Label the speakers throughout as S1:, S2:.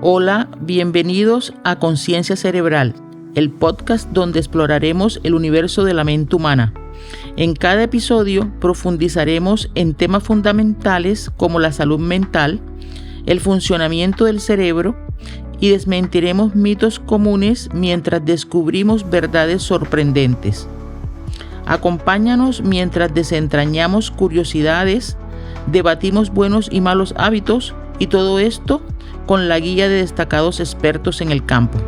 S1: Hola, bienvenidos a Conciencia Cerebral, el podcast donde exploraremos el universo de la mente humana. En cada episodio profundizaremos en temas fundamentales como la salud mental, el funcionamiento del cerebro y desmentiremos mitos comunes mientras descubrimos verdades sorprendentes. Acompáñanos mientras desentrañamos curiosidades, debatimos buenos y malos hábitos y todo esto con la guía de destacados expertos en el campo.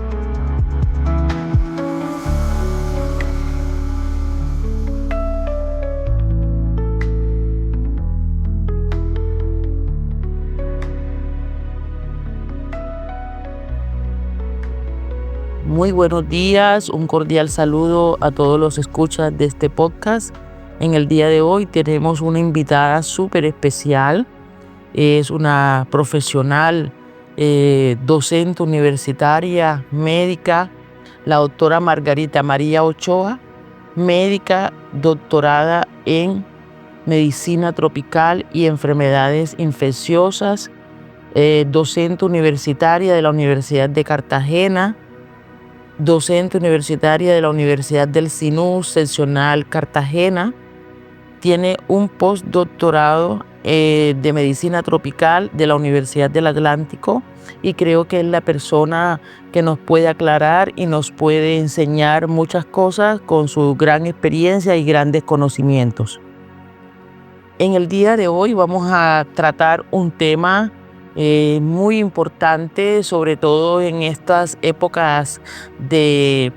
S1: Muy buenos días, un cordial saludo a todos los escuchas de este podcast. En el día de hoy tenemos una invitada súper especial. Es una profesional, docente universitaria, médica, la doctora Margarita María Ochoa, médica doctorada en medicina tropical y enfermedades infecciosas, docente universitaria de la Universidad de Cartagena, docente universitaria de la Universidad del Sinú, seccional Cartagena. Tiene un postdoctorado de medicina tropical de la Universidad del Atlántico y creo que es la persona que nos puede aclarar y nos puede enseñar muchas cosas con su gran experiencia y grandes conocimientos. En el día de hoy vamos a tratar un tema muy importante, sobre todo en estas épocas de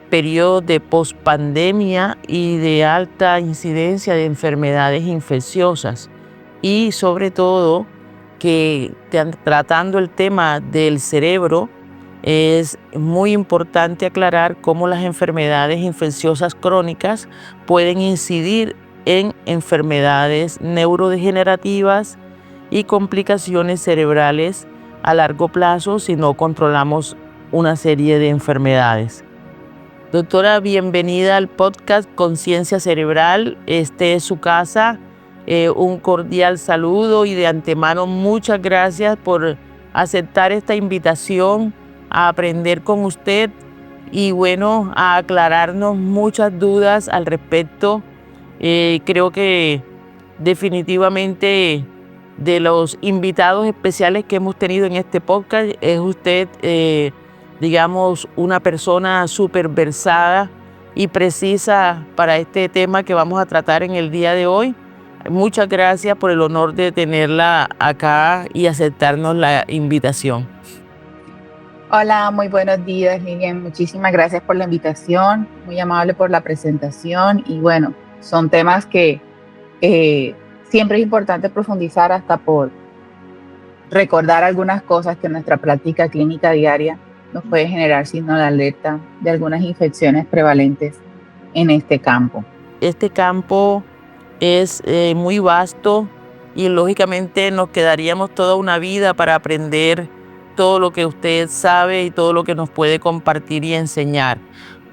S1: periodo de pospandemia y de alta incidencia de enfermedades infecciosas, y sobre todo que tratando el tema del cerebro es muy importante aclarar cómo las enfermedades infecciosas crónicas pueden incidir en enfermedades neurodegenerativas y complicaciones cerebrales a largo plazo si no controlamos una serie de enfermedades. Doctora, bienvenida al podcast Conciencia Cerebral. Este es su casa. Un cordial saludo y de antemano muchas gracias por aceptar esta invitación a aprender con usted y bueno, a aclararnos muchas dudas al respecto. Creo que definitivamente de los invitados especiales que hemos tenido en este podcast es usted, digamos, una persona súper versada y precisa para este tema que vamos a tratar en el día de hoy. Muchas gracias por el honor de tenerla acá y aceptarnos la invitación.
S2: Hola, muy buenos días, Lilian. Muchísimas gracias por la invitación, muy amable por la presentación y bueno, son temas que siempre es importante profundizar hasta por recordar algunas cosas que nuestra práctica clínica diaria nos puede generar signo de alerta de algunas infecciones prevalentes en este campo.
S1: Este campo es muy vasto y lógicamente nos quedaríamos toda una vida para aprender todo lo que usted sabe y todo lo que nos puede compartir y enseñar.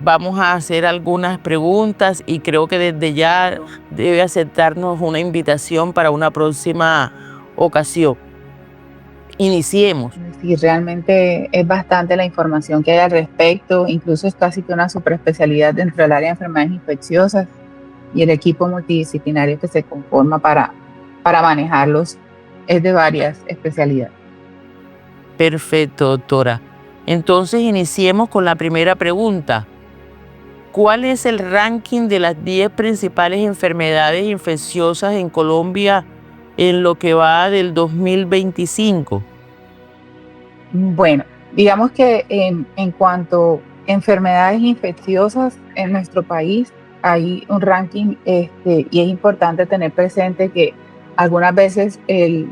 S1: Vamos a hacer algunas preguntas y creo que desde ya debe aceptarnos una invitación para una próxima ocasión. Iniciemos.
S2: Sí, realmente es bastante la información que hay al respecto, incluso es casi que una superespecialidad dentro del área de enfermedades infecciosas y el equipo multidisciplinario que se conforma para manejarlos es de varias especialidades.
S1: Perfecto, doctora. Entonces iniciemos con la primera pregunta. ¿Cuál es el ranking de las 10 principales enfermedades infecciosas en Colombia en lo que va del 2025?
S2: Bueno, digamos que en cuanto a enfermedades infecciosas en nuestro país, hay un ranking y es importante tener presente que algunas veces el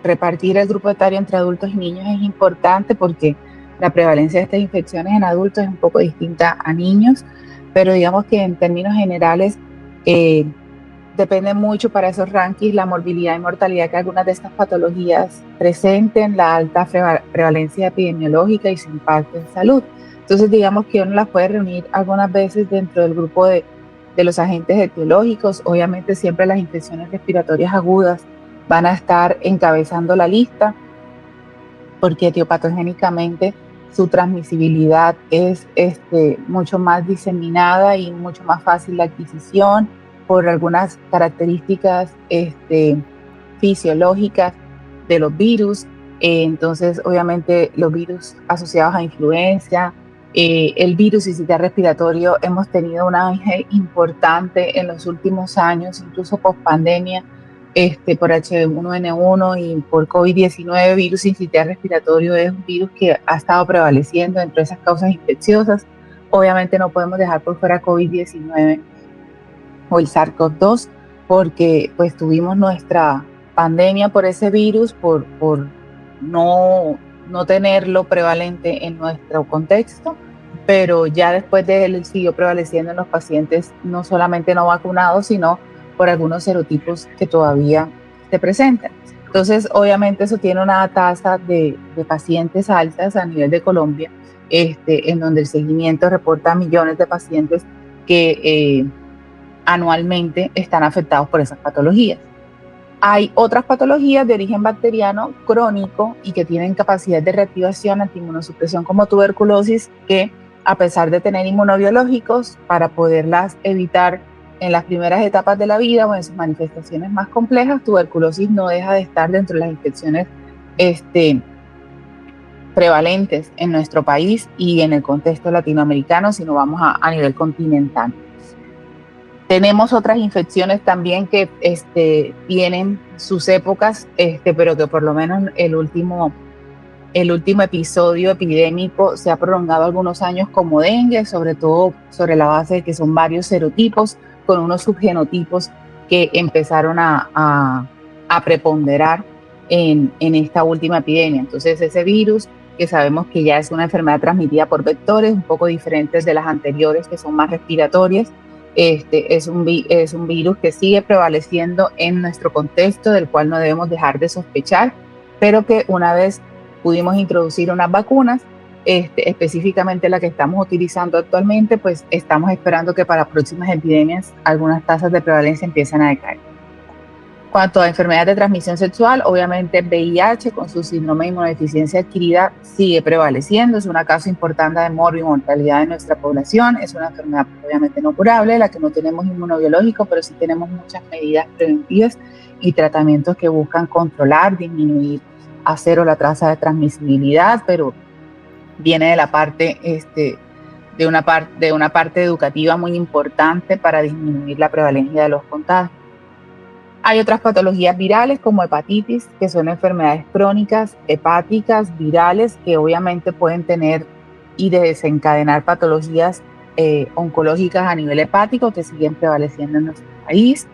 S2: repartir el grupo etario entre adultos y niños es importante porque la prevalencia de estas infecciones en adultos es un poco distinta a niños, pero digamos que en términos generales depende mucho para esos rankings la morbilidad y mortalidad que algunas de estas patologías presenten, la alta prevalencia epidemiológica y su impacto en salud. Entonces digamos que uno las puede reunir algunas veces dentro del grupo de los agentes etiológicos. Obviamente siempre las infecciones respiratorias agudas van a estar encabezando la lista, porque etiopatogénicamente su transmisibilidad es mucho más diseminada y mucho más fácil la adquisición por algunas características fisiológicas de los virus. Entonces, obviamente, los virus asociados a influenza, el virus sincitial respiratorio, hemos tenido un auge importante en los últimos años, incluso post pandemia, por H1N1 y por COVID-19. Virus sincitial respiratorio es un virus que ha estado prevaleciendo entre esas causas infecciosas. Obviamente no podemos dejar por fuera COVID-19 o el SARS-CoV-2, porque pues tuvimos nuestra pandemia por ese virus, por no tenerlo prevalente en nuestro contexto, pero ya después de él siguió prevaleciendo en los pacientes no solamente no vacunados, sino por algunos serotipos que todavía se presentan. Entonces, obviamente eso tiene una tasa de pacientes altas a nivel de Colombia, en donde el seguimiento reporta millones de pacientes que anualmente están afectados por esas patologías. Hay otras patologías de origen bacteriano crónico y que tienen capacidad de reactivación anti-inmunosupresión como tuberculosis, que a pesar de tener inmunobiológicos, para poderlas evitar en las primeras etapas de la vida o en sus manifestaciones más complejas, tuberculosis no deja de estar dentro de las infecciones prevalentes en nuestro país y en el contexto latinoamericano, si no vamos a nivel continental. Tenemos otras infecciones también que tienen sus épocas, pero que por lo menos el último episodio epidémico se ha prolongado algunos años, como dengue, sobre todo sobre la base de que son varios serotipos con unos subgenotipos que empezaron a preponderar en esta última epidemia. Entonces ese virus, que sabemos que ya es una enfermedad transmitida por vectores un poco diferentes de las anteriores, que son más respiratorias, es un virus que sigue prevaleciendo en nuestro contexto, del cual no debemos dejar de sospechar, pero que una vez pudimos introducir unas vacunas, específicamente la que estamos utilizando actualmente, pues estamos esperando que para próximas epidemias algunas tasas de prevalencia empiecen a decaer. Cuanto a enfermedades de transmisión sexual, obviamente VIH con su síndrome de inmunodeficiencia adquirida sigue prevaleciendo, es una causa importante de mortalidad en nuestra población, es una enfermedad obviamente no curable, la que no tenemos inmunobiológico, pero sí tenemos muchas medidas preventivas y tratamientos que buscan controlar, disminuir a cero la tasa de transmisibilidad, pero viene de la parte de una parte educativa muy importante para disminuir la prevalencia de los contagios. Hay otras patologías virales como hepatitis, que son enfermedades crónicas, hepáticas, virales, que obviamente pueden tener y desencadenar patologías oncológicas a nivel hepático que siguen prevaleciendo en nuestro país.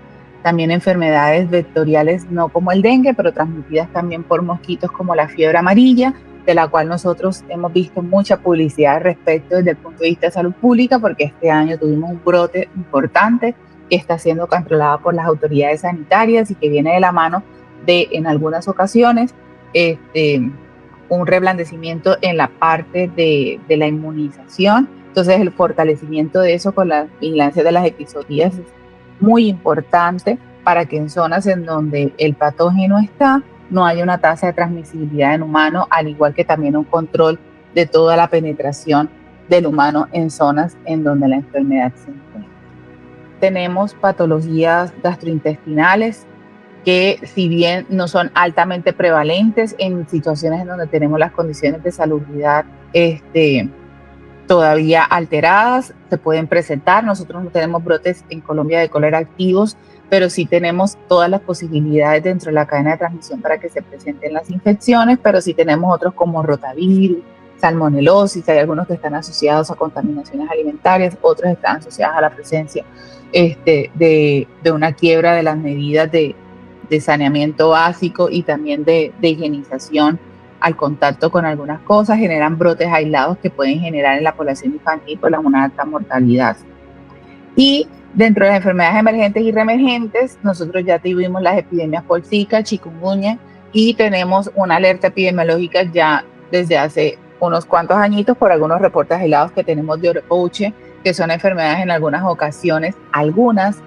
S2: También enfermedades vectoriales no como el dengue, pero transmitidas también por mosquitos como la fiebre amarilla, de la cual nosotros hemos visto mucha publicidad al respecto desde el punto de vista de salud pública, porque este año tuvimos un brote importante que está siendo controlada por las autoridades sanitarias y que viene de la mano de, en algunas ocasiones, un reblandecimiento en la parte de la inmunización. Entonces, el fortalecimiento de eso con la vigilancia de las epizootías es muy importante para que en zonas en donde el patógeno está, no haya una tasa de transmisibilidad en humano, al igual que también un control de toda la penetración del humano en zonas en donde la enfermedad se encuentra. Tenemos patologías gastrointestinales que, si bien no son altamente prevalentes en situaciones en donde tenemos las condiciones de salubridad todavía alteradas, se pueden presentar. Nosotros no tenemos brotes en Colombia de cólera activos, pero sí tenemos todas las posibilidades dentro de la cadena de transmisión para que se presenten las infecciones, pero sí tenemos otros como rotavirus, salmonelosis, hay algunos que están asociados a contaminaciones alimentarias, otros están asociados a la presencia de una quiebra de las medidas de saneamiento básico y también de higienización al contacto con algunas cosas, generan brotes aislados que pueden generar en la población infantil una alta mortalidad. Y dentro de las enfermedades emergentes y reemergentes, nosotros ya tuvimos las epidemias por Zika, chikungunya, y tenemos una alerta epidemiológica ya desde hace unos cuantos añitos por algunos reportes aislados que tenemos de Oropouche, que son enfermedades en algunas ocasiones, algunas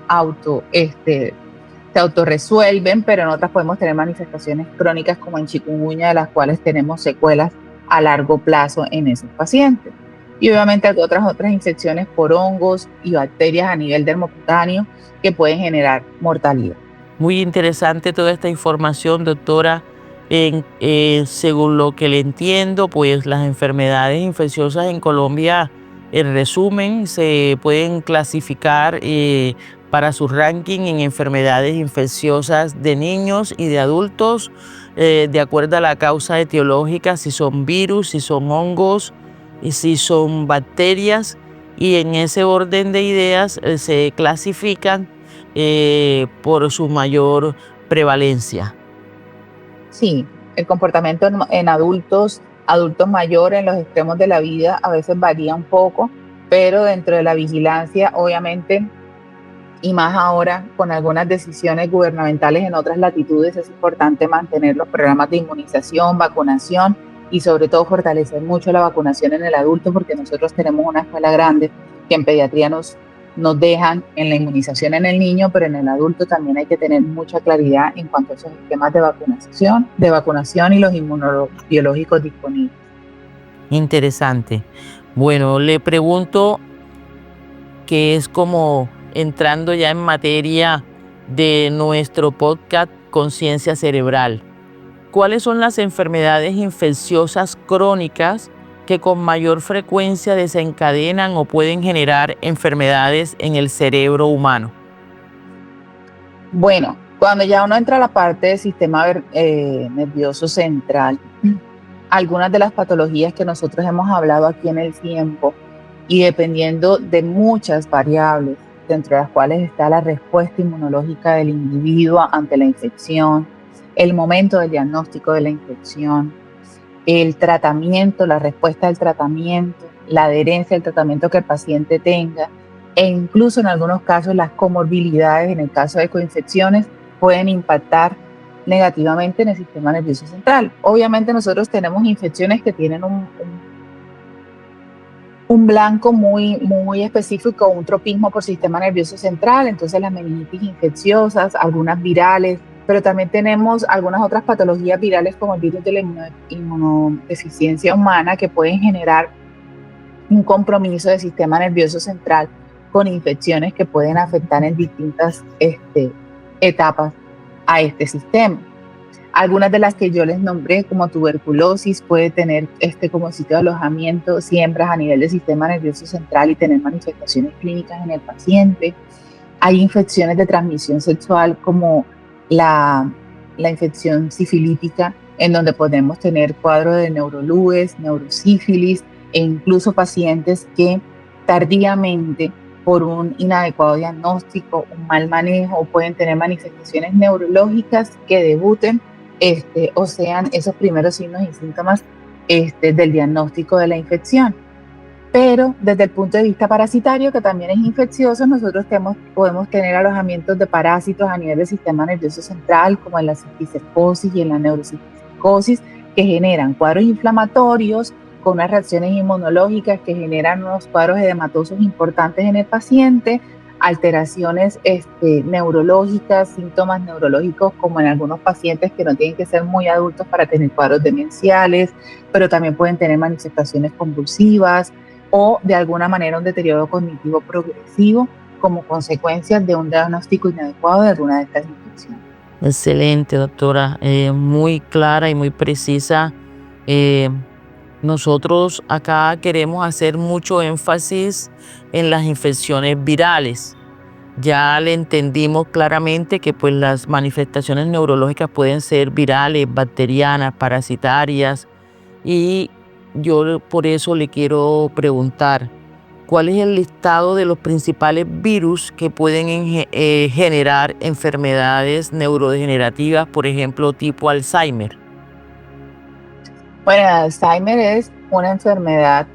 S2: se autorresuelven, pero en otras podemos tener manifestaciones crónicas como en chikungunya, de las cuales tenemos secuelas a largo plazo en esos pacientes. Y obviamente hay otras infecciones por hongos y bacterias a nivel dermocutáneo que pueden generar mortalidad.
S1: Muy interesante toda esta información, doctora. Según lo que le entiendo, pues las enfermedades infecciosas en Colombia, en resumen, se pueden clasificar para su ranking en enfermedades infecciosas de niños y de adultos, de acuerdo a la causa etiológica, si son virus, si son hongos, y si son bacterias, y en ese orden de ideas se clasifican por su mayor prevalencia.
S2: Sí, el comportamiento en adultos mayores en los extremos de la vida a veces varía un poco, pero dentro de la vigilancia, obviamente, y más ahora con algunas decisiones gubernamentales en otras latitudes, es importante mantener los programas de inmunización, vacunación y sobre todo fortalecer mucho la vacunación en el adulto, porque nosotros tenemos una escuela grande que en pediatría nos dejan en la inmunización en el niño, pero en el adulto también hay que tener mucha claridad en cuanto a esos esquemas de vacunación y los inmunobiológicos disponibles.
S1: Interesante. Bueno, le pregunto, que es como entrando ya en materia de nuestro podcast Conciencia Cerebral. ¿Cuáles son las enfermedades infecciosas crónicas que con mayor frecuencia desencadenan o pueden generar enfermedades en el cerebro humano?
S2: Bueno, cuando ya uno entra a la parte del sistema nervioso central, algunas de las patologías que nosotros hemos hablado aquí en el tiempo, y dependiendo de muchas variables, dentro de las cuales está la respuesta inmunológica del individuo ante la infección, el momento del diagnóstico de la infección, el tratamiento, la respuesta del tratamiento, la adherencia al tratamiento que el paciente tenga, e incluso en algunos casos las comorbilidades, en el caso de coinfecciones, pueden impactar negativamente en el sistema nervioso central. Obviamente nosotros tenemos infecciones que tienen un blanco muy específico, un tropismo por sistema nervioso central, entonces las meningitis infecciosas, algunas virales, pero también tenemos algunas otras patologías virales como el virus de la inmunodeficiencia humana que pueden generar un compromiso del sistema nervioso central con infecciones que pueden afectar en distintas etapas a este sistema. Algunas de las que yo les nombré, como tuberculosis, puede tener como sitio de alojamiento siembras a nivel del sistema nervioso central y tener manifestaciones clínicas en el paciente. Hay infecciones de transmisión sexual como la infección sifilítica, en donde podemos tener cuadros de neurolúes, neurosífilis e incluso pacientes que tardíamente, por un inadecuado diagnóstico, un mal manejo, pueden tener manifestaciones neurológicas que debuten o sean esos primeros signos y síntomas del diagnóstico de la infección. Pero desde el punto de vista parasitario, que también es infeccioso, nosotros podemos tener alojamientos de parásitos a nivel del sistema nervioso central, como en la cisticercosis y en la neurocisticercosis, que generan cuadros inflamatorios con unas reacciones inmunológicas que generan unos cuadros edematosos importantes en el paciente, alteraciones neurológicas, síntomas neurológicos como en algunos pacientes que no tienen que ser muy adultos para tener cuadros demenciales, pero también pueden tener manifestaciones convulsivas o de alguna manera un deterioro cognitivo progresivo como consecuencia de un diagnóstico inadecuado de alguna de estas infecciones.
S1: Excelente, doctora, muy clara y muy precisa. Nosotros acá queremos hacer mucho énfasis en las infecciones virales. Ya le entendimos claramente que pues las manifestaciones neurológicas pueden ser virales, bacterianas, parasitarias, y yo por eso le quiero preguntar, ¿cuál es el listado de los principales virus que pueden generar enfermedades neurodegenerativas, por ejemplo, tipo Alzheimer?
S2: Bueno, Alzheimer es una enfermedad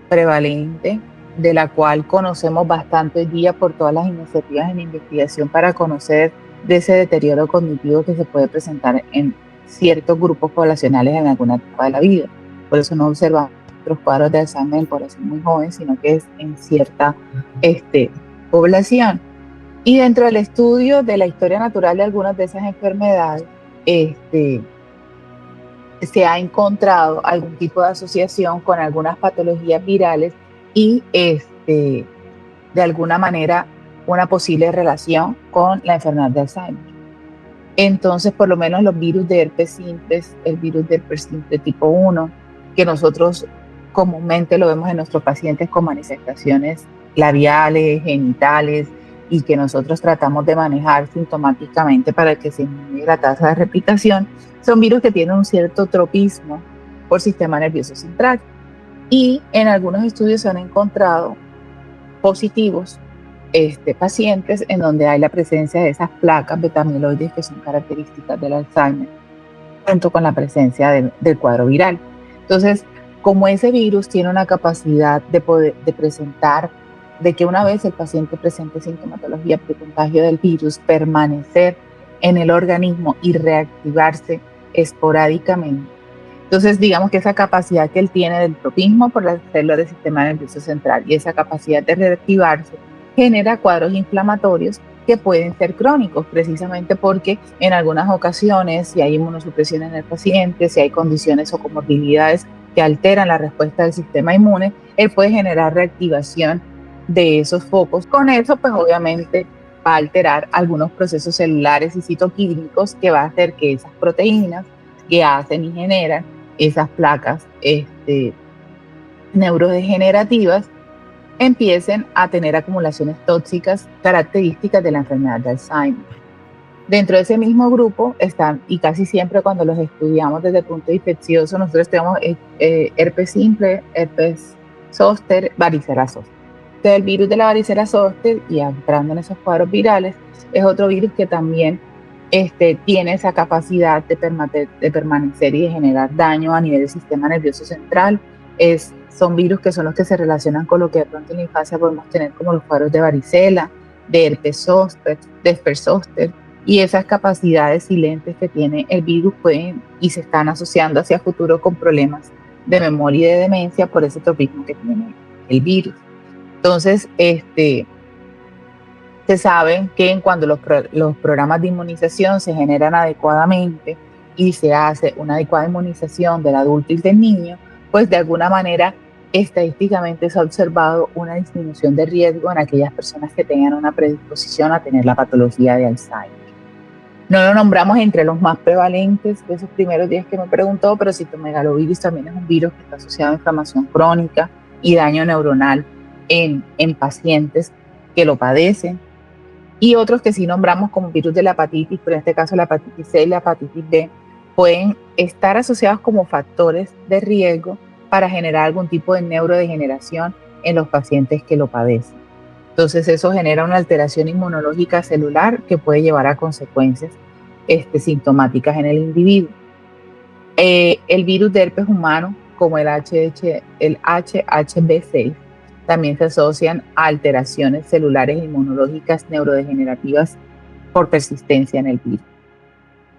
S2: prevalente de la cual conocemos bastante hoy día por todas las iniciativas en investigación para conocer de ese deterioro cognitivo que se puede presentar en ciertos grupos poblacionales en alguna etapa de la vida. Por eso no observamos los cuadros de Alzheimer en población muy joven, sino que es en cierta población. Y dentro del estudio de la historia natural de algunas de esas enfermedades, se ha encontrado algún tipo de asociación con algunas patologías virales y de alguna manera una posible relación con la enfermedad de Alzheimer. Entonces, por lo menos los virus de herpes simples, el virus de herpes simple tipo 1, que nosotros comúnmente lo vemos en nuestros pacientes con manifestaciones labiales, genitales, y que nosotros tratamos de manejar sintomáticamente para que se disminuya la tasa de replicación, son virus que tienen un cierto tropismo por sistema nervioso central. Y en algunos estudios se han encontrado positivos pacientes en donde hay la presencia de esas placas beta-amiloides que son características del Alzheimer, junto con la presencia del cuadro viral. Entonces, como ese virus tiene una capacidad de presentar, de que una vez el paciente presente sintomatología precontagio del virus, permanecer en el organismo y reactivarse esporádicamente. Entonces, digamos que esa capacidad que él tiene del tropismo por las células del sistema nervioso central y esa capacidad de reactivarse genera cuadros inflamatorios que pueden ser crónicos, precisamente porque en algunas ocasiones, si hay inmunosupresión en el paciente, si hay condiciones o comorbilidades que alteran la respuesta del sistema inmune, él puede generar reactivación de esos focos. Con eso, pues obviamente va a alterar algunos procesos celulares y citoquímicos que va a hacer que esas proteínas que hacen y generan esas placas neurodegenerativas empiecen a tener acumulaciones tóxicas características de la enfermedad de Alzheimer. Dentro de ese mismo grupo están, y casi siempre cuando los estudiamos desde el punto infeccioso, nosotros tenemos herpes simple, herpes zóster, varicela zóster. Entonces, el virus de la varicela zóster, y entrando en esos cuadros virales, es otro virus que también tiene esa capacidad de permanecer y de generar daño a nivel del sistema nervioso central. Son virus que son los que se relacionan con lo que de pronto en la infancia podemos tener como los cuadros de varicela, de herpes zóster, de herpes zóster, y esas capacidades silentes que tiene el virus pueden y se están asociando hacia futuro con problemas de memoria y de demencia por ese tropismo que tiene el virus. Entonces, se sabe que cuando los programas de inmunización se generan adecuadamente y se hace una adecuada inmunización del adulto y del niño, pues de alguna manera estadísticamente se ha observado una disminución de riesgo en aquellas personas que tengan una predisposición a tener la patología de Alzheimer. No lo nombramos entre los más prevalentes de esos primeros días que me preguntó, pero citomegalovirus también es un virus que está asociado a inflamación crónica y daño neuronal en pacientes que lo padecen. Y otros que sí nombramos como virus de la hepatitis, pero en este caso la hepatitis C y la hepatitis B, pueden estar asociados como factores de riesgo para generar algún tipo de neurodegeneración en los pacientes que lo padecen. Entonces eso genera una alteración inmunológica celular que puede llevar a consecuencias sintomáticas en el individuo. El virus de herpes humano, como el HHV6, también se asocian a alteraciones celulares inmunológicas neurodegenerativas por persistencia en el virus.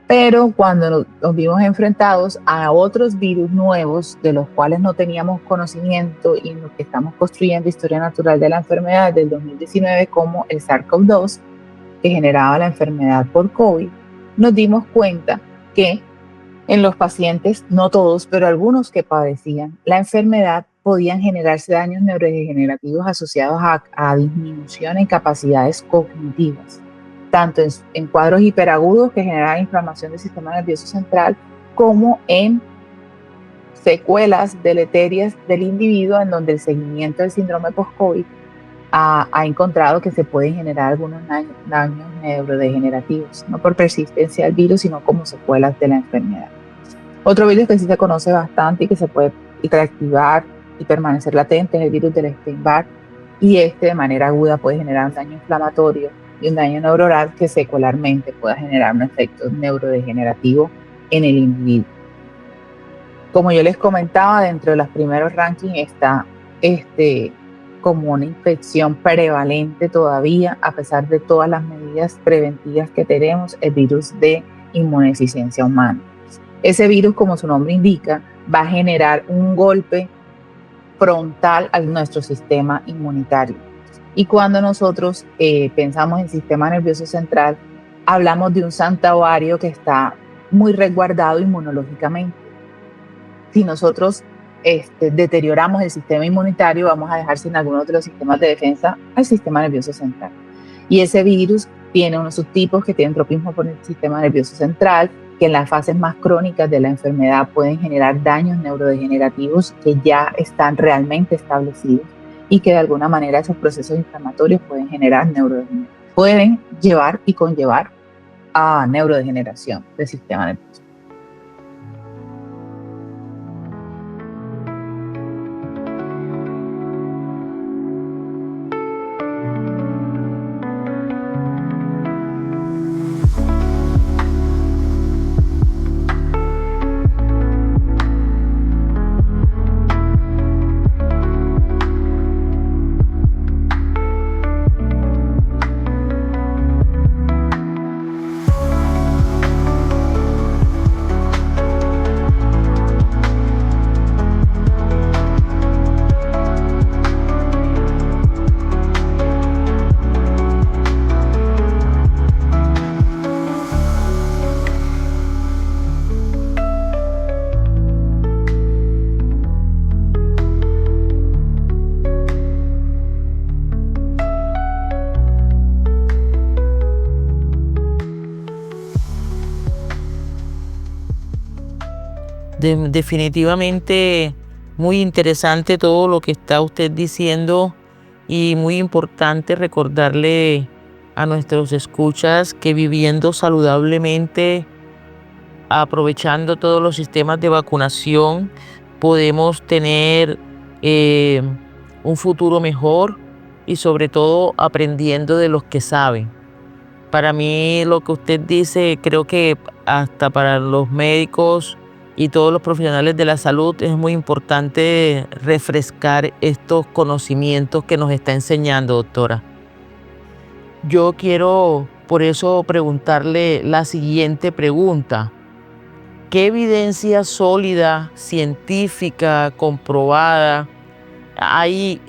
S2: Pero cuando nos vimos enfrentados a otros virus nuevos de los cuales no teníamos conocimiento y en los que estamos construyendo historia natural de la enfermedad del 2019, como el SARS-CoV-2, que generaba la enfermedad por COVID, nos dimos cuenta que en los pacientes, no todos, pero algunos que padecían la enfermedad, podían generarse daños neurodegenerativos asociados a disminución en capacidades cognitivas, tanto en cuadros hiperagudos que generan inflamación del sistema nervioso central, como en secuelas deleterias del individuo, en donde el seguimiento del síndrome post-COVID ha encontrado que se pueden generar algunos daños neurodegenerativos, no por persistencia del virus, sino como secuelas de la enfermedad. Otro virus que sí se conoce bastante y que se puede reactivar y permanecer latente es el virus del Epstein-Barr, y de manera aguda puede generar un daño inflamatorio y un daño neuronal que secularmente pueda generar un efecto neurodegenerativo en el individuo. Como yo les comentaba, dentro de los primeros rankings está como una infección prevalente todavía, a pesar de todas las medidas preventivas que tenemos, el virus de inmunodeficiencia humana. Ese virus, como su nombre indica, va a generar un golpe frontal a nuestro sistema inmunitario. Y cuando nosotros pensamos en sistema nervioso central, hablamos de un santuario que está muy resguardado inmunológicamente. Si nosotros deterioramos el sistema inmunitario, vamos a dejar sin algunos de los sistemas de defensa al sistema nervioso central. Y ese virus tiene unos subtipos que tienen tropismo por el sistema nervioso central, que en las fases más crónicas de la enfermedad pueden generar daños neurodegenerativos que ya están realmente establecidos y que de alguna manera esos procesos inflamatorios pueden generar neurodegeneración, pueden llevar y conllevar a neurodegeneración del sistema nervioso.
S1: Definitivamente muy interesante todo lo que está usted diciendo y muy importante recordarle a nuestros escuchas que viviendo saludablemente, aprovechando todos los sistemas de vacunación, podemos tener un futuro mejor y sobre todo aprendiendo de los que saben. Para mí lo que usted dice, creo que hasta para los médicos y todos los profesionales de la salud es muy importante refrescar estos conocimientos que nos está enseñando, doctora. Yo quiero por eso preguntarle la siguiente pregunta. ¿Qué evidencia sólida, científica, comprobada hay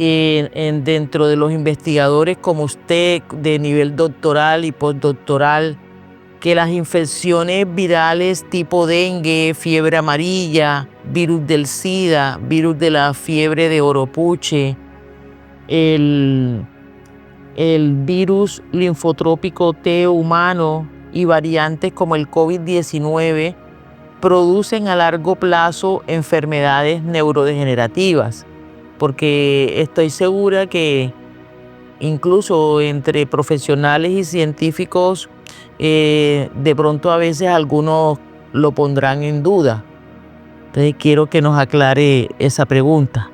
S1: dentro de los investigadores como usted de nivel doctoral y postdoctoral que las infecciones virales tipo dengue, fiebre amarilla, virus del SIDA, virus de la fiebre de Oropouche, el virus linfotrópico T humano y variantes como el COVID-19 producen a largo plazo enfermedades neurodegenerativas? Porque estoy segura que incluso entre profesionales y científicos de pronto a veces algunos lo pondrán en duda. Entonces quiero que nos aclare esa pregunta.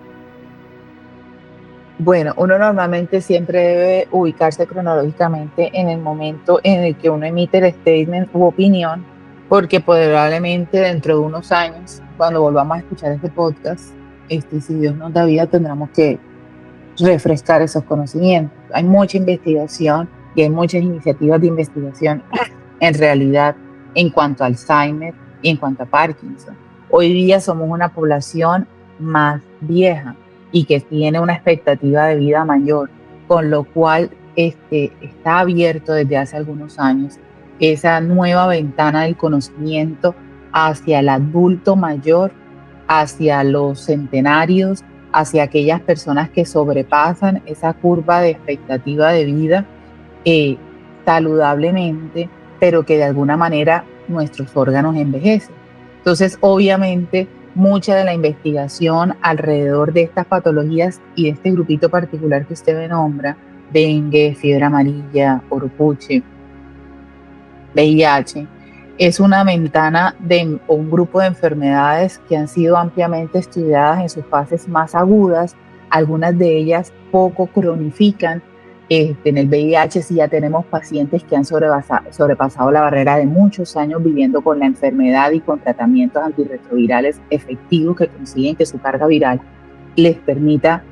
S2: Bueno, uno normalmente siempre debe ubicarse cronológicamente en el momento en el que uno emite el statement u opinión, porque probablemente dentro de unos años, cuando volvamos a escuchar este podcast, si Dios nos da vida, tendremos que refrescar esos conocimientos. Hay mucha investigación y hay muchas iniciativas de investigación en realidad en cuanto a Alzheimer y en cuanto a Parkinson. Hoy día somos una población más vieja y que tiene una expectativa de vida mayor, con lo cual está abierto desde hace algunos años esa nueva ventana del conocimiento hacia el adulto mayor, hacia los centenarios, hacia aquellas personas que sobrepasan esa curva de expectativa de vida saludablemente, pero que de alguna manera nuestros órganos envejecen. Entonces, obviamente, mucha de la investigación alrededor de estas patologías y de este grupito particular que usted me nombra, dengue, fiebre amarilla, Oropouche, VIH, es una ventana de un grupo de enfermedades que han sido ampliamente estudiadas en sus fases más agudas. Algunas de ellas poco cronifican. En el VIH sí ya tenemos pacientes que han sobrepasado la barrera de muchos años viviendo con la enfermedad y con tratamientos antirretrovirales efectivos que consiguen que su carga viral les permita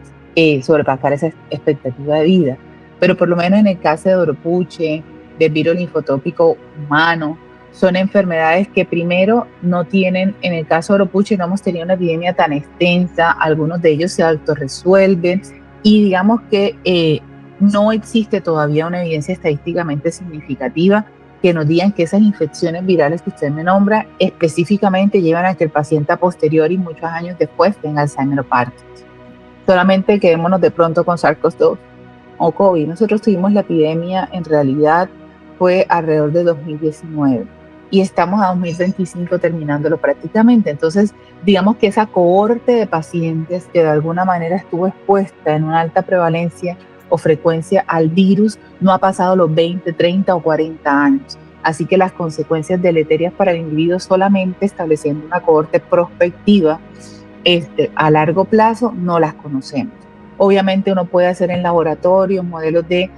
S2: sobrepasar esa expectativa de vida. Pero por lo menos en el caso de Oropouche, del virus linfotópico humano, son enfermedades que primero no tienen, en el caso de Oropouche no hemos tenido una epidemia tan extensa, algunos de ellos se autorresuelven y digamos que no existe todavía una evidencia estadísticamente significativa que nos digan que esas infecciones virales que usted me nombra específicamente llevan a que el paciente a posteriori, muchos años después, tenga Alzheimer o Parkinson. Solamente quedémonos de pronto con SARS-CoV-2 o COVID. Nosotros tuvimos la epidemia, en realidad fue alrededor de 2019 y estamos a 2025 terminándolo prácticamente. Entonces, digamos que esa cohorte de pacientes que de alguna manera estuvo expuesta en una alta prevalencia o frecuencia al virus no ha pasado los 20, 30 o 40 años. Así que las consecuencias deleterias para el individuo, solamente estableciendo una cohorte prospectiva a largo plazo, no las conocemos. Obviamente uno puede hacer en laboratorios modelos de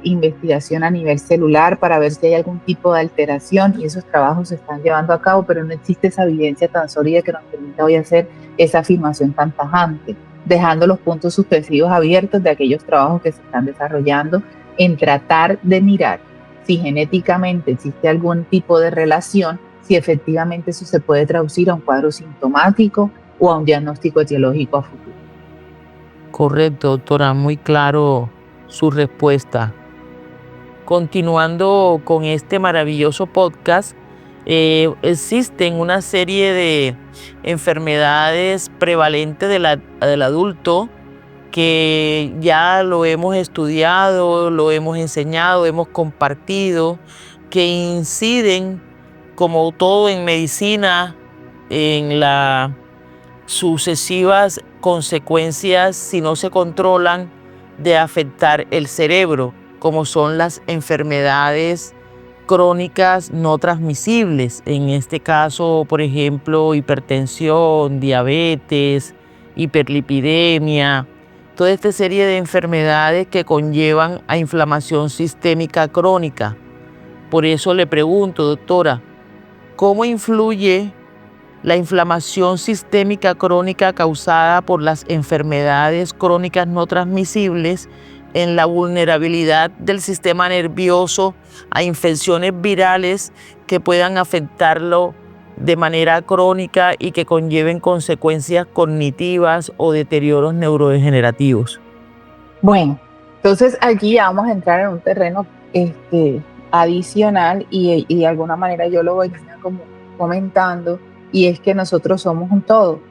S2: investigación a nivel celular para ver si hay algún tipo de alteración, y esos trabajos se están llevando a cabo, pero no existe esa evidencia tan sólida que nos permita hoy hacer esa afirmación tan tajante, dejando los puntos suspensivos abiertos de aquellos trabajos que se están desarrollando en tratar de mirar si genéticamente existe algún tipo de relación, si efectivamente eso se puede traducir a un cuadro sintomático o a un diagnóstico etiológico a futuro.
S1: Correcto, doctora, muy claro su respuesta. Continuando con este maravilloso podcast, existen una serie de enfermedades prevalentes del adulto que ya lo hemos estudiado, lo hemos enseñado, hemos compartido, que inciden, como todo en medicina, en las sucesivas consecuencias, si no se controlan, de afectar el cerebro, como son las enfermedades crónicas no transmisibles. En este caso, por ejemplo, hipertensión, diabetes, hiperlipidemia, toda esta serie de enfermedades que conllevan a inflamación sistémica crónica. Por eso le pregunto, doctora, ¿cómo influye la inflamación sistémica crónica causada por las enfermedades crónicas no transmisibles en la vulnerabilidad del sistema nervioso a infecciones virales que puedan afectarlo de manera crónica y que conlleven consecuencias cognitivas o deterioros neurodegenerativos?
S2: Bueno, entonces aquí ya vamos a entrar en un terreno adicional y de alguna manera yo lo voy como comentando, y es que nosotros somos un todo.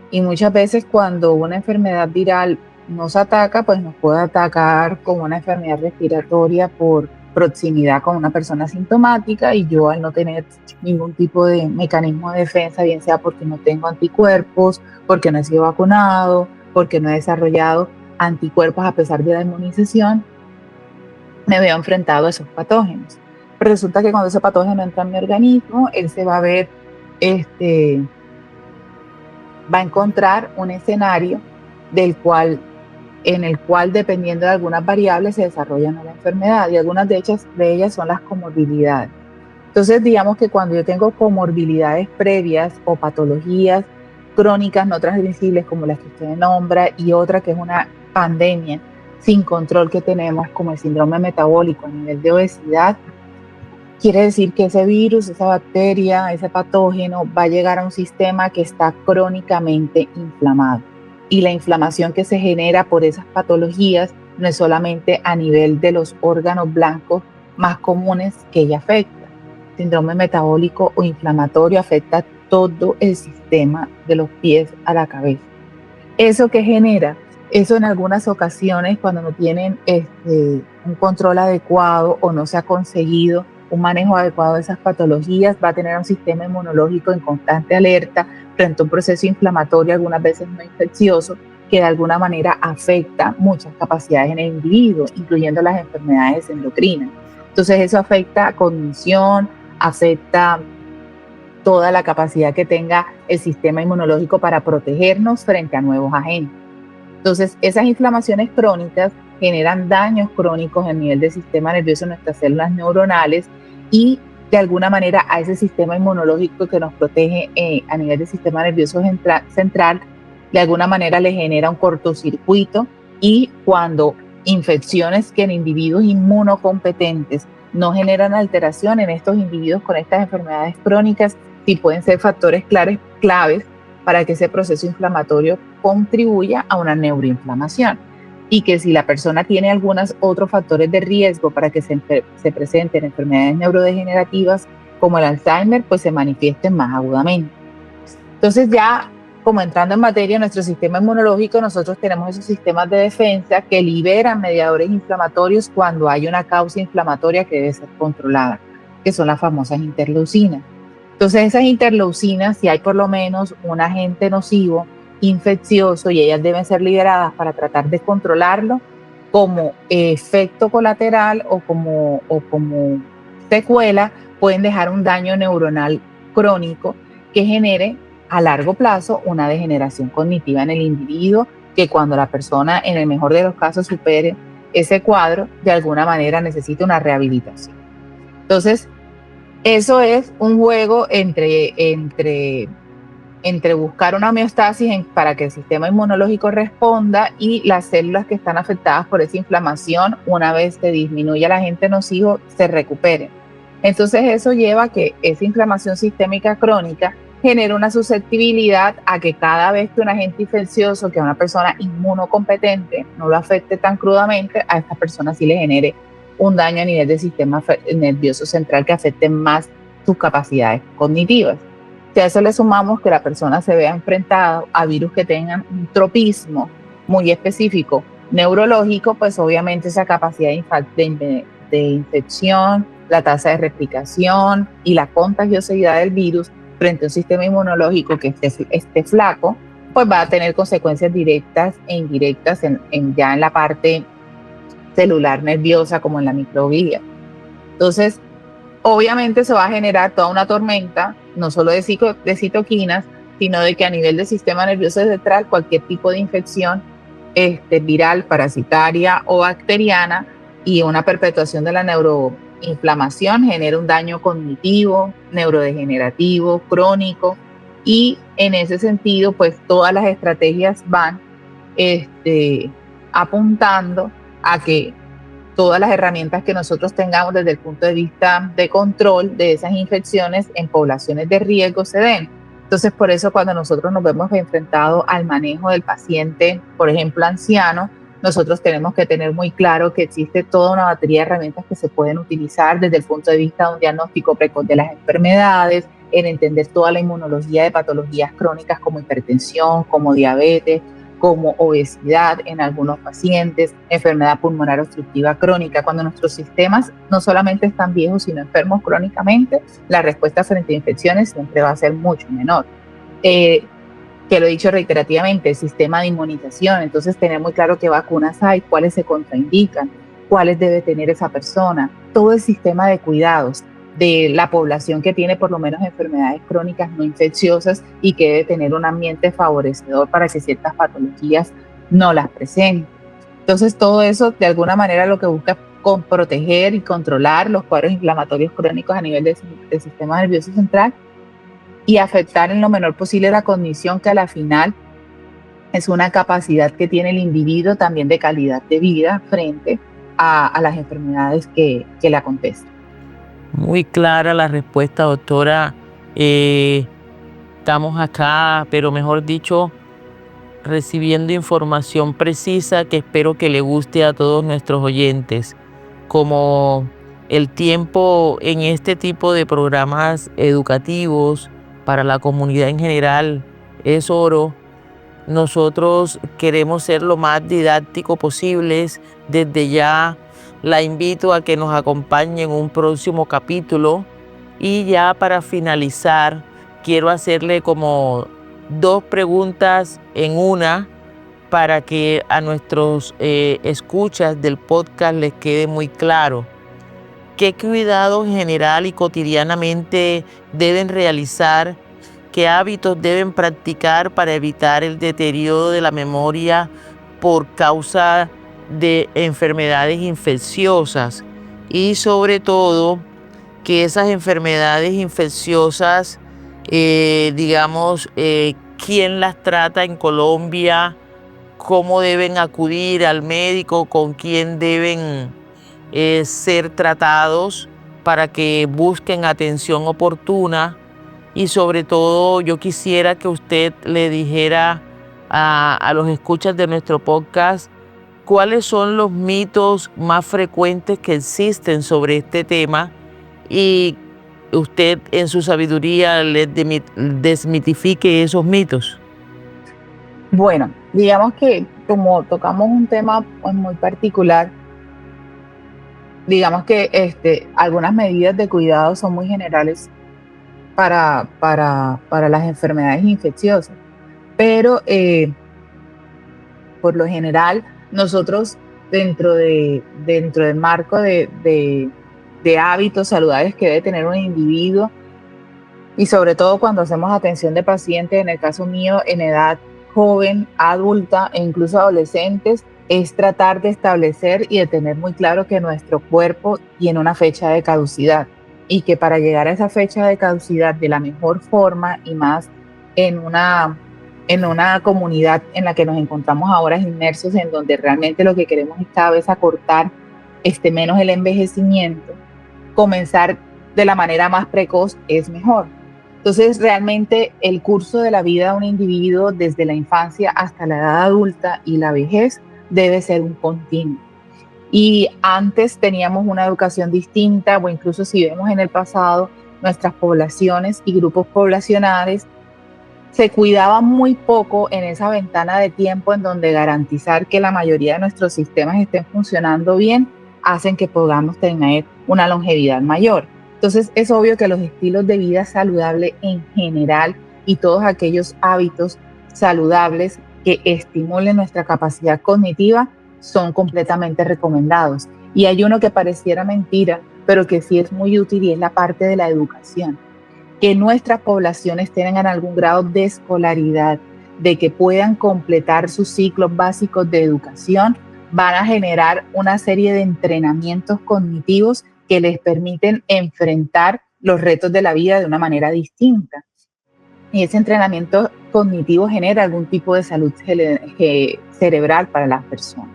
S2: Y muchas veces cuando una enfermedad viral nos ataca, pues nos puede atacar como una enfermedad respiratoria por proximidad con una persona sintomática, y yo, al no tener ningún tipo de mecanismo de defensa, bien sea porque no tengo anticuerpos, porque no he sido vacunado, porque no he desarrollado anticuerpos a pesar de la inmunización, me veo enfrentado a esos patógenos. Pero resulta que cuando ese patógeno entra en mi organismo, él se va a ver va a encontrar un escenario en el cual, dependiendo de algunas variables, se desarrolla una enfermedad, y algunas de ellas son las comorbilidades. Entonces, digamos que cuando yo tengo comorbilidades previas o patologías crónicas no transmisibles como las que usted nombra, y otra que es una pandemia sin control que tenemos, como el síndrome metabólico a nivel de obesidad, quiere decir que ese virus, esa bacteria, ese patógeno va a llegar a un sistema que está crónicamente inflamado. Y la inflamación que se genera por esas patologías no es solamente a nivel de los órganos blancos más comunes que ella afecta. El síndrome metabólico o inflamatorio afecta todo el sistema de los pies a la cabeza. ¿Eso qué genera? Eso, en algunas ocasiones, cuando no tienen un control adecuado o no se ha conseguido un manejo adecuado de esas patologías, va a tener un sistema inmunológico en constante alerta frente a un proceso inflamatorio, algunas veces no infeccioso, que de alguna manera afecta muchas capacidades en el individuo, incluyendo las enfermedades endocrinas. Entonces eso afecta cognición, afecta toda la capacidad que tenga el sistema inmunológico para protegernos frente a nuevos agentes. Entonces, esas inflamaciones crónicas generan daños crónicos a nivel del sistema nervioso en nuestras células neuronales, y de alguna manera a ese sistema inmunológico que nos protege a nivel del sistema nervioso central, de alguna manera le genera un cortocircuito, y cuando infecciones que en individuos inmunocompetentes no generan alteración en estos individuos con estas enfermedades crónicas, sí pueden ser factores claves para que ese proceso inflamatorio contribuya a una neuroinflamación. y que si la persona tiene algunos otros factores de riesgo para que se presenten enfermedades neurodegenerativas como el Alzheimer, pues se manifiesten más agudamente. Entonces ya, como entrando en materia, nuestro sistema inmunológico, nosotros tenemos esos sistemas de defensa que liberan mediadores inflamatorios cuando hay una causa inflamatoria que debe ser controlada, que son las famosas interleucinas. Entonces esas interleucinas, si hay por lo menos un agente nocivo, infeccioso, y ellas deben ser liberadas para tratar de controlarlo, como efecto colateral o como secuela, pueden dejar un daño neuronal crónico que genere a largo plazo una degeneración cognitiva en el individuo, que cuando la persona, en el mejor de los casos, supere ese cuadro, de alguna manera necesita una rehabilitación. Entonces, eso es un juego entre buscar una homeostasis para que el sistema inmunológico responda y las células que están afectadas por esa inflamación, una vez se disminuya el agente nocivo, se recuperen. Entonces eso lleva a que esa inflamación sistémica crónica genere una susceptibilidad a que cada vez que un agente infeccioso, que a una persona inmunocompetente no lo afecte tan crudamente, a esta persona sí le genere un daño a nivel del sistema nervioso central que afecte más sus capacidades cognitivas. Si a eso le sumamos que la persona se vea enfrentada a virus que tengan un tropismo muy específico neurológico, pues obviamente esa capacidad de infección, la tasa de replicación y la contagiosidad del virus frente a un sistema inmunológico que esté flaco, pues va a tener consecuencias directas e indirectas ya en la parte celular nerviosa, como en la microglía. Entonces, obviamente se va a generar toda una tormenta, no solo de citoquinas, sino de que a nivel del sistema nervioso central, cualquier tipo de infección viral, parasitaria o bacteriana, y una perpetuación de la neuroinflamación genera un daño cognitivo, neurodegenerativo, crónico, y en ese sentido, pues todas las estrategias van apuntando a que todas las herramientas que nosotros tengamos desde el punto de vista de control de esas infecciones en poblaciones de riesgo se den. Entonces, por eso cuando nosotros nos vemos enfrentados al manejo del paciente, por ejemplo, anciano, nosotros tenemos que tener muy claro que existe toda una batería de herramientas que se pueden utilizar desde el punto de vista de un diagnóstico precoz de las enfermedades, en entender toda la inmunología de patologías crónicas como hipertensión, como diabetes, como obesidad en algunos pacientes, enfermedad pulmonar obstructiva crónica. Cuando nuestros sistemas no solamente están viejos, sino enfermos crónicamente, la respuesta frente a infecciones siempre va a ser mucho menor. Que lo he dicho reiterativamente, el sistema de inmunización, entonces tener muy claro qué vacunas hay, cuáles se contraindican, cuáles debe tener esa persona, todo el sistema de cuidados de la población que tiene por lo menos enfermedades crónicas no infecciosas y que debe tener un ambiente favorecedor para que ciertas patologías no las presenten. Entonces todo eso de alguna manera lo que busca es proteger y controlar los cuadros inflamatorios crónicos a nivel del sistema nervioso central y afectar en lo menor posible la cognición, que a la final es una capacidad que tiene el individuo también de calidad de vida frente a las enfermedades que le acontecen.
S1: Muy clara la respuesta, doctora. Estamos acá, pero mejor dicho, recibiendo información precisa que espero que le guste a todos nuestros oyentes. Como el tiempo en este tipo de programas educativos para la comunidad en general es oro, nosotros queremos ser lo más didáctico posibles. Desde ya la invito a que nos acompañe en un próximo capítulo. Y ya para finalizar, quiero hacerle como 2 preguntas en una para que a nuestros escuchas del podcast les quede muy claro. ¿Qué cuidados general y cotidianamente deben realizar? ¿Qué hábitos deben practicar para evitar el deterioro de la memoria por causa de enfermedades infecciosas? Y sobre todo, que esas enfermedades infecciosas, quién las trata en Colombia, cómo deben acudir al médico, con quién deben ser tratados para que busquen atención oportuna. Y sobre todo yo quisiera que usted le dijera a los escuchas de nuestro podcast ¿cuáles son los mitos más frecuentes que existen sobre este tema? Y usted en su sabiduría les desmitifique esos mitos.
S2: Bueno, digamos que como tocamos un tema pues, muy particular, digamos que algunas medidas de cuidado son muy generales para las enfermedades infecciosas, pero por lo general nosotros dentro del marco de hábitos saludables que debe tener un individuo, y sobre todo cuando hacemos atención de pacientes, en el caso mío, en edad joven, adulta e incluso adolescentes, es tratar de establecer y de tener muy claro que nuestro cuerpo tiene una fecha de caducidad y que para llegar a esa fecha de caducidad de la mejor forma y más en una comunidad en la que nos encontramos ahora inmersos, en donde realmente lo que queremos es cada vez acortar menos el envejecimiento, comenzar de la manera más precoz es mejor. Entonces, realmente el curso de la vida de un individuo desde la infancia hasta la edad adulta y la vejez debe ser un continuo. Y antes teníamos una educación distinta, o incluso si vemos en el pasado, nuestras poblaciones y grupos poblacionales se cuidaban muy poco en esa ventana de tiempo en donde garantizar que la mayoría de nuestros sistemas estén funcionando bien hacen que podamos tener una longevidad mayor. Entonces es obvio que los estilos de vida saludable en general y todos aquellos hábitos saludables que estimulen nuestra capacidad cognitiva son completamente recomendados. Y hay uno que pareciera mentira, pero que sí es muy útil, y es la parte de la educación. Que nuestras poblaciones tengan algún grado de escolaridad, de que puedan completar sus ciclos básicos de educación, van a generar una serie de entrenamientos cognitivos que les permiten enfrentar los retos de la vida de una manera distinta. Y ese entrenamiento cognitivo genera algún tipo de salud cerebral para las personas.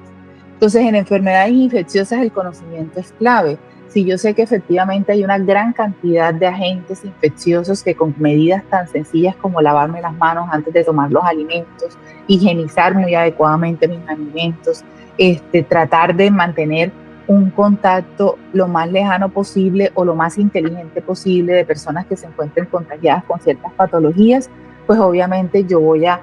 S2: Entonces, en enfermedades infecciosas el conocimiento es clave. Si yo sé que efectivamente hay una gran cantidad de agentes infecciosos que con medidas tan sencillas como lavarme las manos antes de tomar los alimentos, higienizar muy adecuadamente mis alimentos, tratar de mantener un contacto lo más lejano posible o lo más inteligente posible de personas que se encuentren contagiadas con ciertas patologías, pues obviamente yo voy a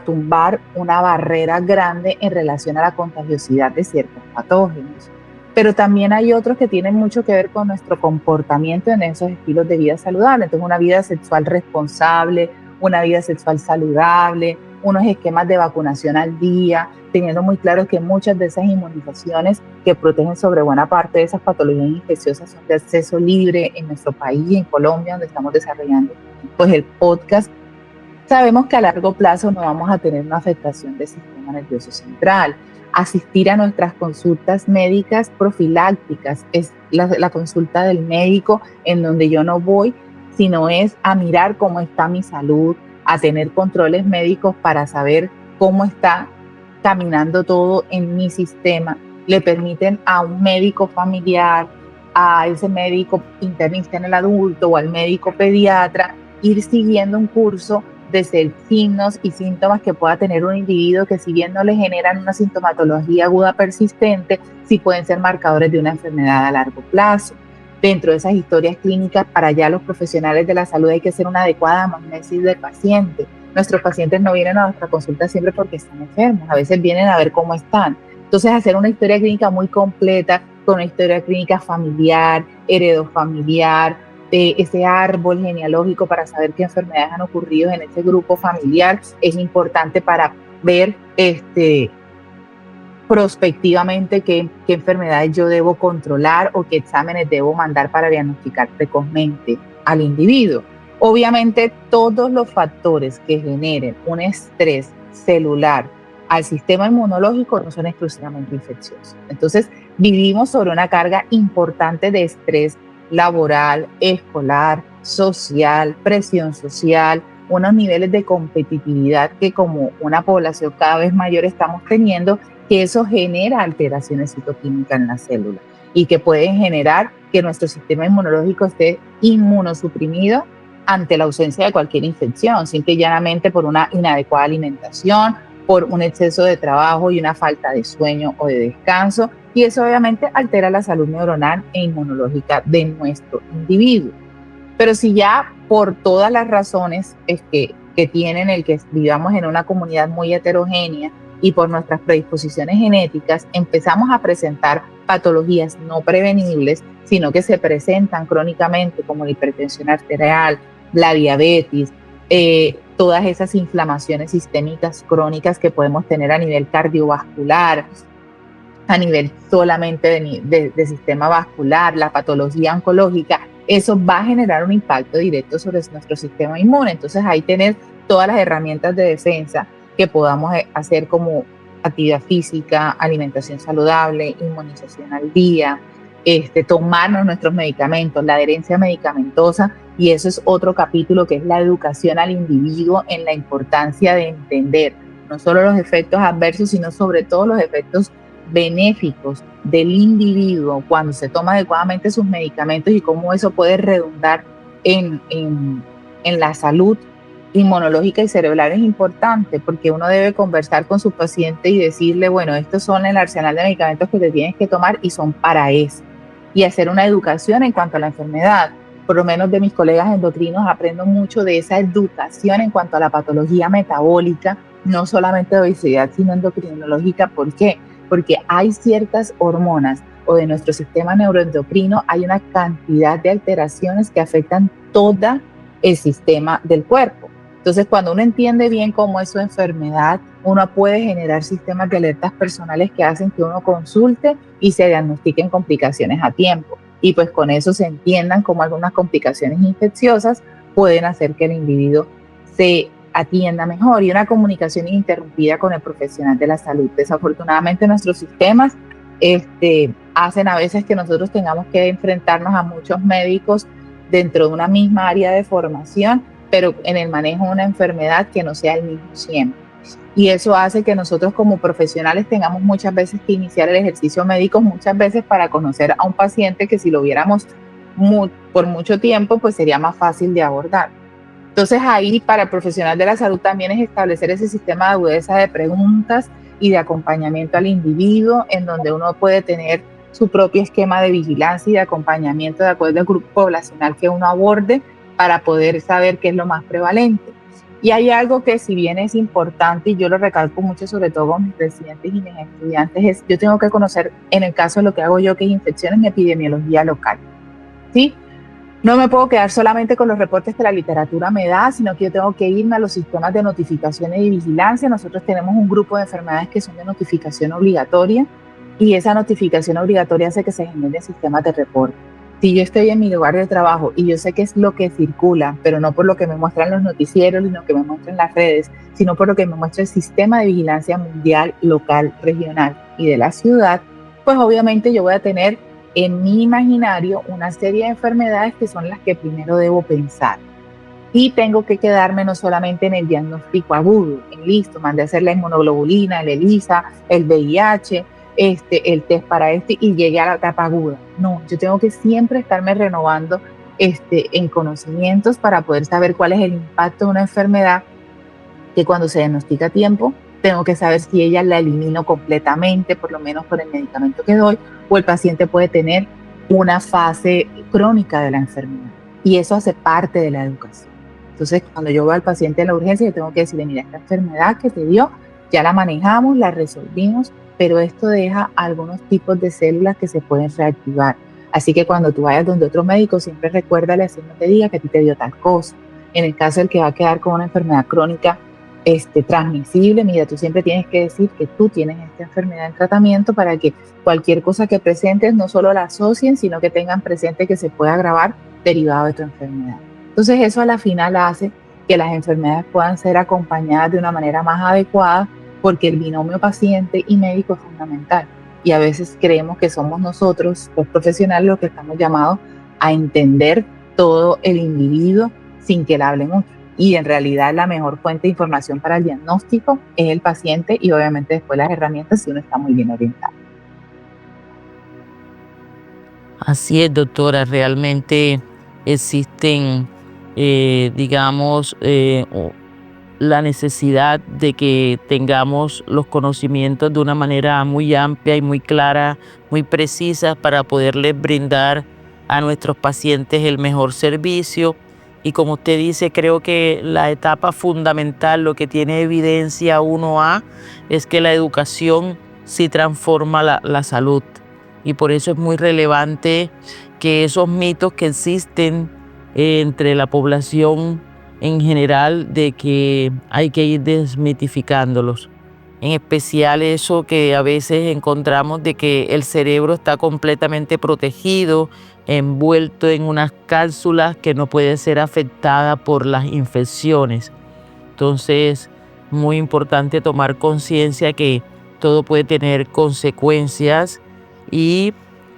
S2: tumbar una barrera grande en relación a la contagiosidad de ciertos patógenos. Pero también hay otros que tienen mucho que ver con nuestro comportamiento en esos estilos de vida saludable. Entonces, una vida sexual responsable, una vida sexual saludable, unos esquemas de vacunación al día, teniendo muy claro que muchas de esas inmunizaciones que protegen sobre buena parte de esas patologías infecciosas son de acceso libre en nuestro país y en Colombia, donde estamos desarrollando pues el podcast. Sabemos que a largo plazo no vamos a tener una afectación del sistema nervioso central. Asistir a nuestras consultas médicas profilácticas es la consulta del médico, en donde yo no voy, sino es a mirar cómo está mi salud, a tener controles médicos para saber cómo está caminando todo en mi sistema. Le permiten a un médico familiar, a ese médico internista en el adulto o al médico pediatra ir siguiendo un curso de signos y síntomas que pueda tener un individuo que, si bien no le generan una sintomatología aguda persistente, sí pueden ser marcadores de una enfermedad a largo plazo. Dentro de esas historias clínicas, para ya los profesionales de la salud hay que hacer una adecuada anamnesis del paciente. Nuestros pacientes no vienen a nuestra consulta siempre porque están enfermos, a veces vienen a ver cómo están. Entonces, hacer una historia clínica muy completa, con una historia clínica familiar, heredofamiliar, de ese árbol genealógico para saber qué enfermedades han ocurrido en ese grupo familiar, es importante para ver prospectivamente qué enfermedades yo debo controlar o qué exámenes debo mandar para diagnosticar precozmente al individuo. Obviamente, todos los factores que generen un estrés celular al sistema inmunológico no son exclusivamente infecciosos. Entonces, vivimos sobre una carga importante de estrés laboral, escolar, social, presión social, unos niveles de competitividad que como una población cada vez mayor estamos teniendo, que eso genera alteraciones citoquímicas en la célula y que pueden generar que nuestro sistema inmunológico esté inmunosuprimido ante la ausencia de cualquier infección, simple y llanamente por una inadecuada alimentación, por un exceso de trabajo y una falta de sueño o de descanso, y eso obviamente altera la salud neuronal e inmunológica de nuestro individuo. Pero si ya por todas las razones que tienen el que vivamos en una comunidad muy heterogénea y por nuestras predisposiciones genéticas empezamos a presentar patologías no prevenibles, sino que se presentan crónicamente como la hipertensión arterial, la diabetes, todas esas inflamaciones sistémicas crónicas que podemos tener a nivel cardiovascular, a nivel solamente de sistema vascular, la patología oncológica, eso va a generar un impacto directo sobre nuestro sistema inmune. Entonces ahí tener todas las herramientas de defensa que podamos hacer, como actividad física, alimentación saludable, inmunización al día, tomarnos nuestros medicamentos, la adherencia medicamentosa, y eso es otro capítulo que es la educación al individuo en la importancia de entender no solo los efectos adversos, sino sobre todo los efectos benéficos del individuo cuando se toma adecuadamente sus medicamentos y cómo eso puede redundar en la salud inmunológica y cerebral. Es importante porque uno debe conversar con su paciente y decirle, bueno, estos son el arsenal de medicamentos que te tienes que tomar y son para eso. Y hacer una educación en cuanto a la enfermedad. Por lo menos de mis colegas endocrinos aprendo mucho de esa educación en cuanto a la patología metabólica, no solamente de obesidad, sino endocrinológica. ¿Por qué? Porque hay ciertas hormonas o de nuestro sistema neuroendocrino, hay una cantidad de alteraciones que afectan todo el sistema del cuerpo. Entonces, cuando uno entiende bien cómo es su enfermedad, uno puede generar sistemas de alertas personales que hacen que uno consulte y se diagnostiquen complicaciones a tiempo. Y pues con eso se entiendan cómo algunas complicaciones infecciosas pueden hacer que el individuo se atienda mejor, y una comunicación ininterrumpida con el profesional de la salud. Desafortunadamente nuestros sistemas hacen a veces que nosotros tengamos que enfrentarnos a muchos médicos dentro de una misma área de formación, pero en el manejo de una enfermedad que no sea el mismo siempre. Y eso hace que nosotros como profesionales tengamos muchas veces que iniciar el ejercicio médico muchas veces para conocer a un paciente que si lo viéramos por mucho tiempo, pues sería más fácil de abordar. Entonces ahí para el profesional de la salud también es establecer ese sistema de agudeza de preguntas y de acompañamiento al individuo, en donde uno puede tener su propio esquema de vigilancia y de acompañamiento de acuerdo al grupo poblacional que uno aborde para poder saber qué es lo más prevalente. Y hay algo que si bien es importante, y yo lo recalco mucho sobre todo con mis residentes y mis estudiantes, es yo tengo que conocer, en el caso de lo que hago yo, que es infecciones, mi epidemiología local, ¿sí? No me puedo quedar solamente con los reportes que la literatura me da, sino que yo tengo que irme a los sistemas de notificaciones y vigilancia. Nosotros tenemos un grupo de enfermedades que son de notificación obligatoria, y esa notificación obligatoria hace que se generen sistemas de reporte. Si yo estoy en mi lugar de trabajo y yo sé qué es lo que circula, pero no por lo que me muestran los noticieros ni lo que me muestran las redes, sino por lo que me muestra el sistema de vigilancia mundial, local, regional y de la ciudad, pues obviamente yo voy a tener en mi imaginario una serie de enfermedades que son las que primero debo pensar. Y tengo que quedarme no solamente en el diagnóstico agudo, listo, mandé a hacer la inmunoglobulina, el ELISA, el VIH, el test para y llegué a la etapa aguda. No, yo tengo que siempre estarme renovando en conocimientos para poder saber cuál es el impacto de una enfermedad que cuando se diagnostica a tiempo, tengo que saber si ella la elimino completamente, por lo menos con el medicamento que doy, o el paciente puede tener una fase crónica de la enfermedad. Y eso hace parte de la educación. Entonces, cuando yo voy al paciente en la urgencia, yo tengo que decirle, mira, esta enfermedad que te dio, ya la manejamos, la resolvimos, pero esto deja algunos tipos de células que se pueden reactivar. Así que cuando tú vayas donde otro médico, siempre recuérdale, así no te diga que a ti te dio tal cosa. En el caso del que va a quedar con una enfermedad crónica transmisible, mira, tú siempre tienes que decir que tú tienes esta enfermedad en tratamiento para que cualquier cosa que presentes no solo la asocien, sino que tengan presente que se puede agravar derivado de tu enfermedad. Entonces eso a la final hace que las enfermedades puedan ser acompañadas de una manera más adecuada, porque el binomio paciente y médico es fundamental. Y a veces creemos que somos nosotros, los profesionales, los que estamos llamados a entender todo el individuo sin que le hable mucho. Y en realidad la mejor fuente de información para el diagnóstico es el paciente, y obviamente después las herramientas si uno está muy bien orientado.
S1: Así es, doctora. Realmente existen, la necesidad de que tengamos los conocimientos de una manera muy amplia y muy clara, muy precisa, para poderles brindar a nuestros pacientes el mejor servicio. Y como usted dice, creo que la etapa fundamental, lo que tiene evidencia 1A, es que la educación sí transforma la salud. Y por eso es muy relevante que esos mitos que existen entre la población en general, de que hay que ir desmitificándolos. En especial eso que a veces encontramos de que el cerebro está completamente protegido, envuelto en unas cápsulas que no puede ser afectada por las infecciones. Entonces, muy importante tomar conciencia que todo puede tener consecuencias y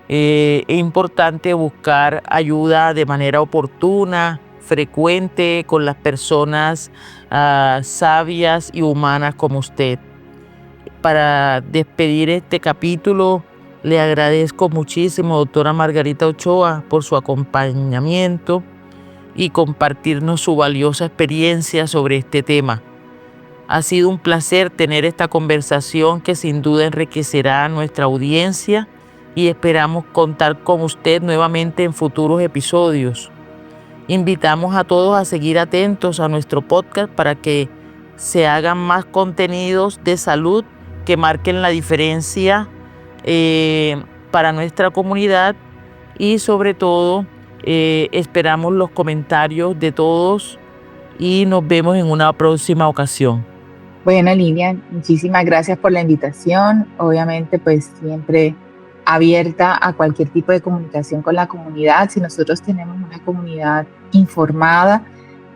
S1: es importante buscar ayuda de manera oportuna, frecuente, con las personas sabias y humanas como usted. Para despedir este capítulo, le agradezco muchísimo, doctora Margarita Ochoa, por su acompañamiento y compartirnos su valiosa experiencia sobre este tema. Ha sido un placer tener esta conversación que sin duda enriquecerá a nuestra audiencia y esperamos contar con usted nuevamente en futuros episodios. Invitamos a todos a seguir atentos a nuestro podcast para que se hagan más contenidos de salud que marquen la diferencia para nuestra comunidad, y sobre todo esperamos los comentarios de todos y nos vemos en una próxima ocasión.
S2: Bueno, Lilian, muchísimas gracias por la invitación. Obviamente, pues siempre abierta a cualquier tipo de comunicación con la comunidad. Si nosotros tenemos una comunidad informada,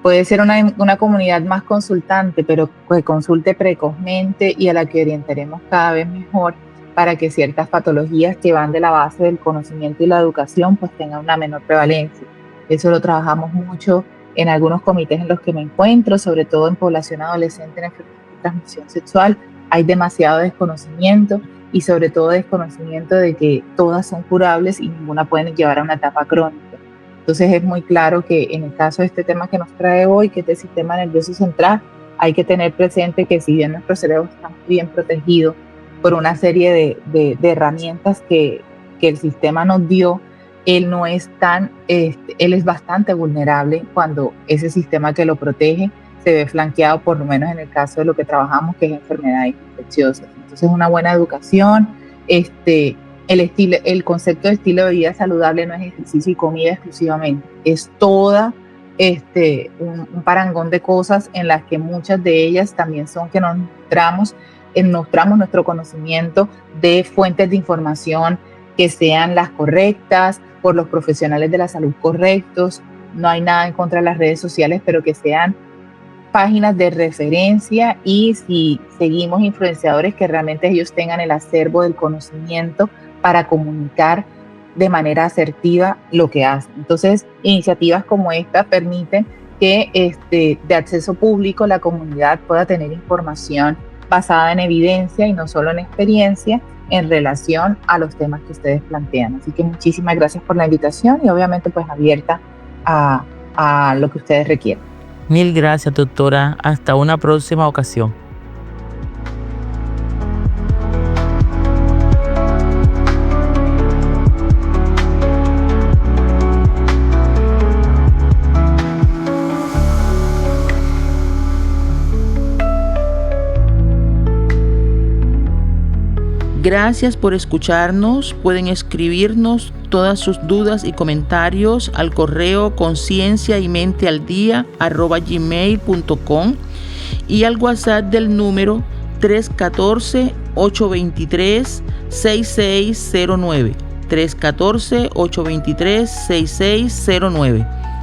S2: puede ser una comunidad más consultante, pero que consulte precozmente y a la que orientaremos cada vez mejor para que ciertas patologías que van de la base del conocimiento y la educación pues tengan una menor prevalencia. Eso lo trabajamos mucho en algunos comités en los que me encuentro, sobre todo en población adolescente en enfermedades de transmisión sexual. Hay demasiado desconocimiento y sobre todo desconocimiento de que todas son curables y ninguna puede llevar a una etapa crónica. Entonces es muy claro que en el caso de este tema que nos trae hoy, que es el sistema nervioso central, hay que tener presente que si bien nuestro cerebro está muy bien protegido por una serie de herramientas que el sistema nos dio, él no es él es bastante vulnerable cuando ese sistema que lo protege se ve flanqueado, por lo menos en el caso de lo que trabajamos, que es enfermedades infecciosas. Entonces, una buena educación, el concepto de estilo de vida saludable no es ejercicio y comida exclusivamente, es toda un parangón de cosas en las que muchas de ellas también son que nos mostramos nuestro conocimiento de fuentes de información que sean las correctas, por los profesionales de la salud correctos. No hay nada en contra de las redes sociales, pero que sean páginas de referencia, y si seguimos influenciadores, que realmente ellos tengan el acervo del conocimiento para comunicar de manera asertiva lo que hacen. Entonces, iniciativas como esta permiten que de acceso público la comunidad pueda tener información basada en evidencia y no solo en experiencia en relación a los temas que ustedes plantean. Así que muchísimas gracias por la invitación y obviamente pues abierta a lo que ustedes requieran.
S1: Mil gracias, doctora. Hasta una próxima ocasión. Gracias por escucharnos. Pueden escribirnos todas sus dudas y comentarios al correo concienciaymentealdía@gmail.com y al WhatsApp del número 314-823-6609. 314-823-6609.